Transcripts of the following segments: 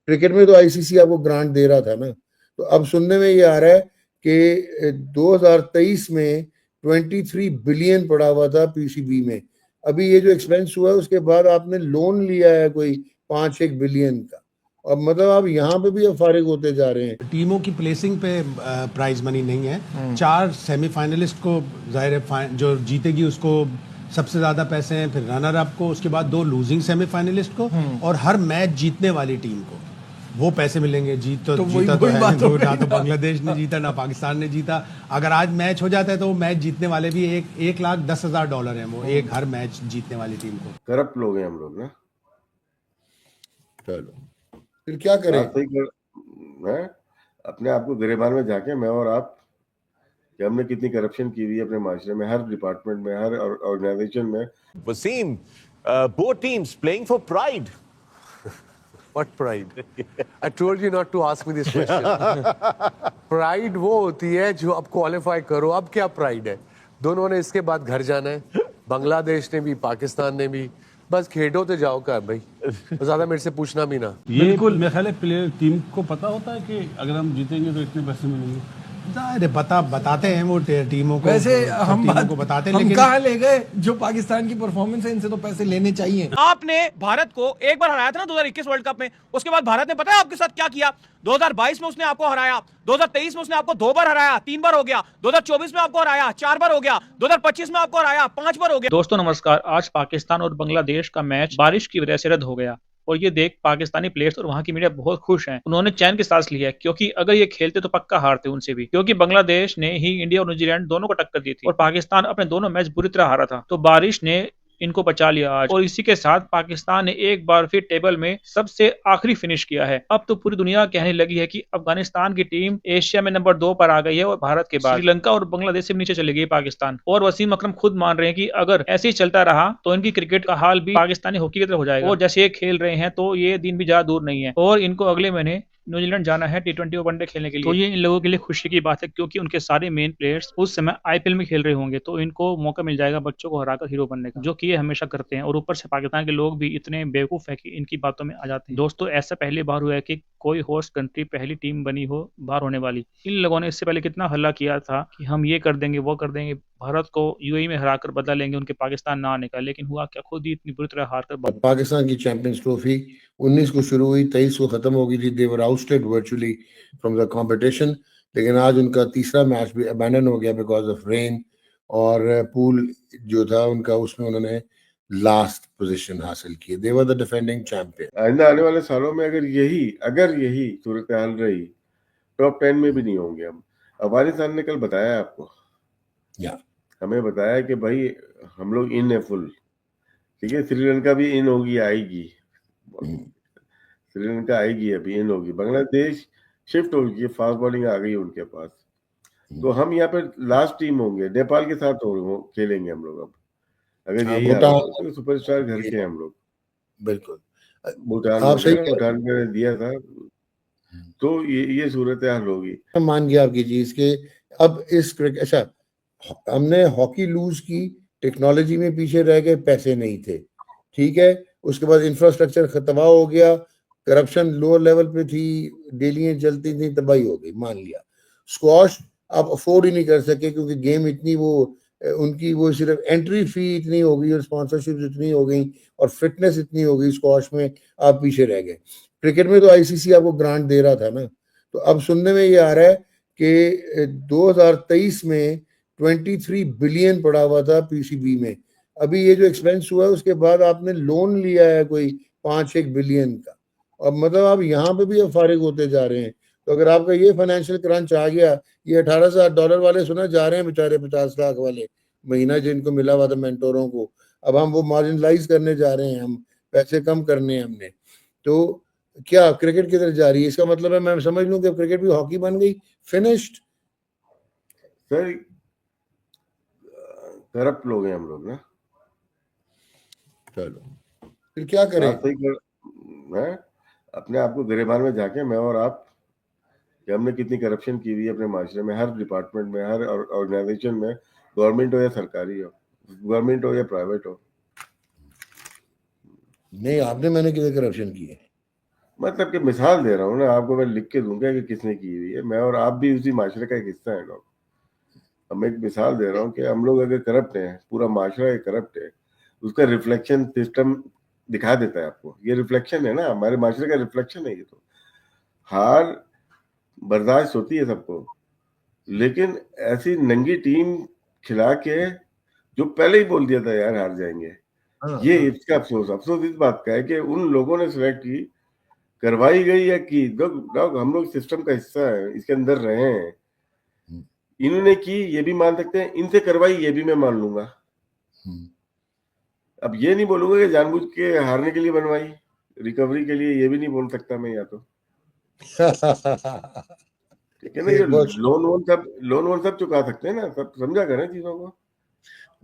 Cricket में तो ICC आपको ग्रांट दे रहा था ना। तो अब सुनने में ये आ रहा है कि 2023 में 23 बिलियन पड़ा हुआ था पीसीबी में। अभी ये जो एक्सपेंस हुआ है उसके बाद आपने लोन लिया है कोई 5-1 बिलियन का। अब मतलब आप यहाँ पे भी अब फारिग होते जा रहे हैं। टीमों की प्लेसिंग पे प्राइज मनी नहीं है। 4 सेमीफाइनलिस्ट को जाहिर है जो जीतेगी उसको सबसे ज्यादा पैसे हैं, फिर रनर अप को, उसके बाद 2 लूजिंग सेमीफाइनलिस्ट को और हर मैच जीतने वाली टीम को वो पैसे मिलेंगे। जीता तो है ना तो बांग्लादेश ने जीता ना पाकिस्तान ने जीता। अगर आज मैच हो जाता है तो वो मैच जीतने वाले भी 1,10,000 डॉलर है वो एक हर मैच जीतने वाली टीम को। करप्ट लोग हैं हम लोग ना। चलो फिर क्या करें? मैं अपने आप को गिरेबान में जाके मैं और आप कि हमने कितनी करप्शन की हुई है अपने माशरे में, हर डिपार्टमेंट में, हर ऑर्गेनाइजेशन में। Wasim, both teams playing for pride. What pride? I told you not to ask me this question. Pride वो होती है जो अब क्वालिफाई करो। अब क्या प्राइड है? दोनों ने इसके बाद घर जाना है, बांग्लादेश ने भी पाकिस्तान ने भी। बस खेडो तो जाओ का भाई, ज्यादा मेरे से पूछना भी ना। ये बिल्कुल मेरे ख्याल है प्लेयर टीम को पता होता है कि अगर हम जीतेंगे तो इतने पैसे मिलेंगे। बताते हैं वो टीमों को। वैसे हम को बताते हैं, हम कहाँ ले गए? जो पाकिस्तान की परफॉर्मेंस है इनसे तो पैसे लेने चाहिए। आपने भारत को एक बार हराया था ना 2021 वर्ल्ड कप में, उसके बाद भारत ने पता है आपके साथ क्या किया? 2022 में उसने आपको हराया, 2023 में उसने आपको 2 बार हराया, 3 बार हो गया, 2024 में आपको हराया 4 बार हो गया, 2025 में आपको हराया 5 बार हो गया। दोस्तों नमस्कार। आज पाकिस्तान और बांग्लादेश का मैच बारिश की वजह से रद्द हो गया और ये देख पाकिस्तानी प्लेयर्स और वहां की मीडिया बहुत खुश हैं। उन्होंने चैन की सांस ली है क्योंकि अगर ये खेलते तो पक्का हारते उनसे भी, क्योंकि बांग्लादेश ने ही इंडिया और न्यूजीलैंड दोनों को टक्कर दी थी और पाकिस्तान अपने दोनों मैच बुरी तरह हारा था। तो बारिश ने इनको बचा लिया आज और इसी के साथ पाकिस्तान ने एक बार फिर टेबल में सबसे आखिरी फिनिश किया है। अब तो पूरी दुनिया कहने लगी है कि अफगानिस्तान की टीम एशिया में नंबर 2 पर आ गई है और भारत के बाद श्रीलंका और बांग्लादेश से नीचे चली गई पाकिस्तान। और वसीम अकरम खुद मान रहे हैं कि अगर ऐसे ही चलता रहा तो इनकी क्रिकेट का हाल भी पाकिस्तानी हॉकी की तरह हो जाएगा और जैसे ये खेल रहे हैं तो ये दिन भी ज्यादा दूर नहीं है और इनको अगले महीने न्यूजीलैंड जाना है T20 वनडे खेलने के लिए। तो ये इन लोगों के लिए खुशी की बात है क्योंकि उनके सारे मेन प्लेयर्स उस समय आईपीएल में खेल रहे होंगे तो इनको मौका मिल जाएगा बच्चों को हराकर हीरो बनने का, जो कि ये हमेशा करते हैं। और ऊपर से पाकिस्तान के लोग भी इतने बेवकूफ है कि इनकी बातों में आ जाते हैं। दोस्तों ऐसा पहली बार हुआ है कि कोई होस्ट कंट्री पहली टीम बनी हो बाहर होने वाली। इन लोगों ने इससे पहले कितना हल्ला किया था कि हम ये कर देंगे वो कर देंगे, भारत को यूएई में हराकर बदला लेंगे उनके पाकिस्तान ना आने का, लेकिन हुआ क्या, खुद ही इतनी बुरी तरह हार कर। पाकिस्तान की चैंपियंस ट्रॉफी 19 को शुरू हुई, 23 को खत्म हो गई थी। They were ousted virtually from the competition. लेकिन आज उनका तीसरा मैच भी अबैंडन हो गया बिकॉज ऑफ रेन और पूल जो था उनका उसमें उन्होंने लास्ट पोजीशन हासिल की। They were the defending champion. आइंदा आने वाले सालों में अगर यही सूरत हाल रही, टॉप 10 में भी नहीं होंगे हम। अफगानिस्तान ने कल बताया आपको, हमें बताया कि भाई हम लोग इन है फुल, ठीक है। श्रीलंका भी इन होगी, आएगी। श्रीलंका आएगी, अभी इन होगी। बांग्लादेश शिफ्ट होगी, फास्ट बॉलिंग आ गई उनके पास। तो हम यहाँ पर लास्ट टीम होंगे, नेपाल के साथ खेलेंगे हम लोग। अब अगर यही तो सुपरस्टार घर के हम लोग। बिल्कुल भूटान में दिया था, तो ये सूरत हाल होगी। मान गया आपकी चीज के अब इस क्रिकेट, अच्छा हमने हॉकी लूज की, टेक्नोलॉजी में पीछे रह गए, पैसे नहीं थे, ठीक है। उसके बाद इंफ्रास्ट्रक्चर तबाह हो गया, करप्शन लोअर लेवल पे थी, डेलियां चलती थी, तबाही हो गई, मान लिया। स्क्वाश आप अफोर्ड ही नहीं कर सके क्योंकि गेम इतनी उनकी सिर्फ एंट्री फी इतनी हो गई और स्पॉन्सरशिप इतनी हो गई और फिटनेस इतनी हो गई, स्क्वाश में आप पीछे रह गए। क्रिकेट में तो आईसीसी आपको ग्रांट दे रहा था ना। तो अब सुनने में ये आ रहा है कि 2023 में 23 बिलियन पड़ा हुआ था पीसीबी में। अभी ये जो एक्सपेंस हुआ है उसके बाद आपने लोन लिया है कोई 5-1 बिलियन का। अब मतलब आप यहाँ पे भी अब फारिग होते जा रहे हैं। तो अगर आपका ये फाइनेंशियल क्रंच आ गया, ये $18,000 वाले सुना जा रहे हैं बेचारे 50 लाख वाले महीना जिनको मिला हुआ था मेंटोरों को, अब हम वो मार्जिनलाइज करने जा रहे हैं, हम पैसे कम करने हैं हमने। तो क्या क्रिकेट किधर जा रही है? इसका मतलब है मैं समझ लूं कि क्रिकेट भी हॉकी बन गई, फिनिश्ड। सर करप्ट लोग हैं हम लोग ना। चलो फिर क्या करें? मैं अपने आप को गिरेबान में जाके मैं और आप कि हमने कितनी करप्शन की हुई है अपने माशरे में, हर डिपार्टमेंट में, हर ऑर्गेनाइजेशन में, गवर्नमेंट हो या सरकारी हो, गवर्नमेंट हो या प्राइवेट हो। नहीं, आपने मैंने किधर करप्शन की है? मतलब कि मिसाल दे रहा हूँ ना आपको, मैं लिख के दूंगा कि किसने की हुई है। मैं और आप भी उसी माशरे का एक हिस्सा है लोग। अब मैं एक मिसाल दे रहा हूँ कि हम लोग अगर करप्ट हैं, पूरा माशरा करप्ट है, उसका रिफ्लेक्शन सिस्टम दिखा देता है आपको। ये रिफ्लेक्शन है ना, हमारे माशरे का रिफ्लेक्शन है ये। तो हार बर्दाश्त होती है सबको, लेकिन ऐसी नंगी टीम खिला के जो पहले ही बोल दिया था यार हार जाएंगे, ये इसका अफसोस इस बात का है कि उन लोगों ने सिलेक्ट की, करवाई गई या की। डॉग हम लोग सिस्टम का हिस्सा है, इसके अंदर रहे हैं। इन्होंने की ये भी मान सकते हैं, इनसे करवाई ये भी मैं मान लूंगा। अब ये नहीं बोलूंगा कि जानबूझ के हारने के लिए बनवाई, रिकवरी के लिए, ये भी नहीं बोल सकता मैं। या तो ठीक है ना, ये लोन वोन सब चुका सकते हैं ना, सब समझा करें चीजों को।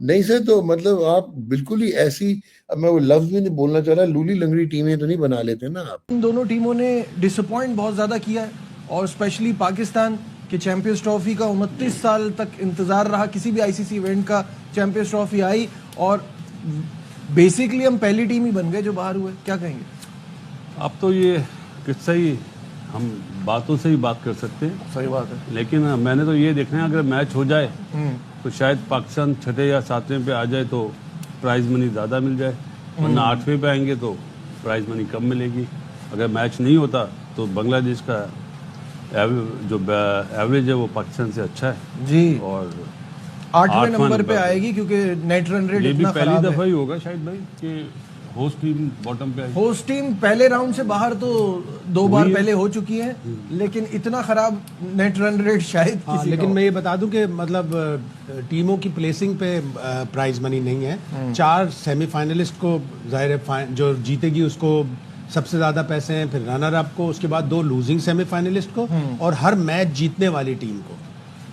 नहीं सर, तो मतलब आप बिल्कुल ही ऐसी, अब मैं वो लफ्ज भी नहीं बोलना चाह रहा, लूली लंगड़ी टीमें तो नहीं बना लेते ना आप। इन दोनों टीमों ने डिसअपॉइंट बहुत ज्यादा किया है, और स्पेशली पाकिस्तान के चैंपियंस ट्रॉफी का 29 साल तक इंतजार रहा, किसी भी आईसीसी इवेंट का चैंपियंस ट्रॉफी आई और बेसिकली हम पहली टीम ही बन गए जो बाहर हुए। क्या कहेंगे? अब तो ये किस्सा ही, हम बातों से ही बात कर सकते हैं। सही बात है। लेकिन मैंने तो ये देखना है, अगर मैच हो जाए तो शायद पाकिस्तान 6 या 7वें पे आ जाए तो प्राइज मनी ज़्यादा मिल जाए, वरना 8वें पे आएंगे तो प्राइज मनी कम मिलेगी। अगर मैच नहीं होता तो बांग्लादेश का जो एवरेज है वो पाकिस्तान से अच्छा है जी, और 8वें नंबर पे आएगी क्योंकि नेट रन रेट ये भी इतना पहली खराब दफा है। ही होगा शायद भाई कि होस्ट टीम बॉटम पे आई। होस्ट टीम पहले राउंड से बाहर तो 2 बार पहले हो चुकी है, लेकिन इतना खराब नेट रन रेट शायद किसी लेकिन का मैं ये बता दूं कि मतलब टीमों की प्लेसिंग पे प्राइज मनी नहीं है। 4 सेमीफाइनलिस्ट को जाहिर है जो जीतेगी उसको सबसे ज्यादा पैसे हैं, फिर रनर अप को, उसके बाद 2 लूजिंग सेमीफाइनलिस्ट को, और हर मैच जीतने वाली टीम को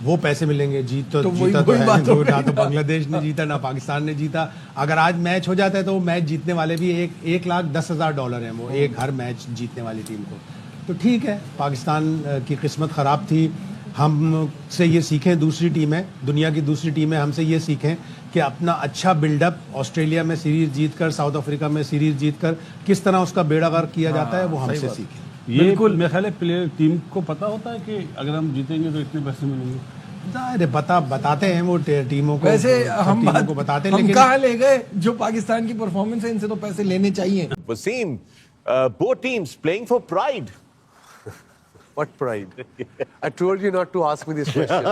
वो पैसे मिलेंगे। जीता तो है, ना तो बांग्लादेश ने जीता ना पाकिस्तान ने जीता। अगर आज मैच हो जाता है तो वो मैच जीतने वाले भी $1,10,000 हैं, वो एक हर मैच जीतने वाली टीम को। तो ठीक है, पाकिस्तान की किस्मत ख़राब थी। हम से ये सीखें, दूसरी टीमें, दुनिया की दूसरी टीमें हमसे ये सीखें कि अपना अच्छा बिल्डअप, ऑस्ट्रेलिया में सीरीज जीतकर, साउथ अफ्रीका में सीरीज जीतकर किस तरह उसका बेड़ा गर्क किया जाता है, वो हमसे सीखें। ये मेरे ख्याल है प्लेयर टीम को पता होता है कि अगर हम जीतेंगे तो इतने पैसे मिलेंगे। बताते हैं वो टीमों को, वैसे हम टीमों को बताते हैं, हम लेकिन कहाँ ले गए? जो पाकिस्तान की परफॉर्मेंस है, इनसे तो पैसे लेने चाहिए। Wasim, both teams playing for pride. What pride? I told you not to ask me this question.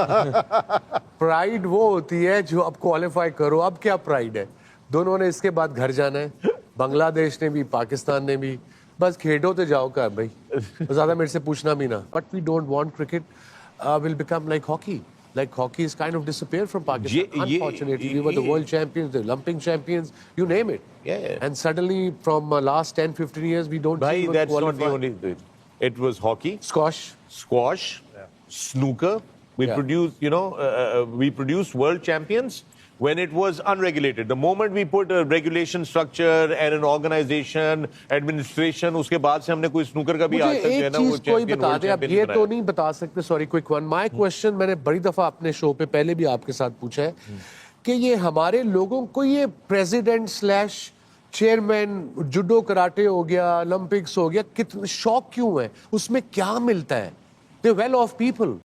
Pride वो होती है जो अब क्वालिफाई करो। अब क्या प्राइड है? दोनों ने इसके बाद घर जाना है, बांग्लादेश ने भी पाकिस्तान ने भी। बस खेडो तो जाओ का भाई, ज्यादा मेरे से पूछना भी ना। But we don't want cricket will become like hockey. Like hockey is kind of disappeared from Pakistan. Unfortunately, we were the world champions, the Olympic champions, you name it. Yeah. And suddenly from last 10-15 years, we don't Bhai, even that's qualify. not the only thing. It was hockey, Squash. squash, snooker. We produced world champions when it was unregulated. The moment we put a regulation structure and an organization, administration, उसके बाद से हमने कोई snooker का भी आज तक जो है ना वो कोई बता दे। अब ये तो नहीं बता सकते। Sorry, quick one. My question मैंने बड़ी दफा अपने शो पे पहले भी आपके साथ पूछा है कि ये हमारे लोगों को ये president slash chairman, judo karate हो गया, ओलंपिक्स हो गया, कितना शौक क्यों है? उसमें क्या मिलता है? दे वेल ऑफ पीपल।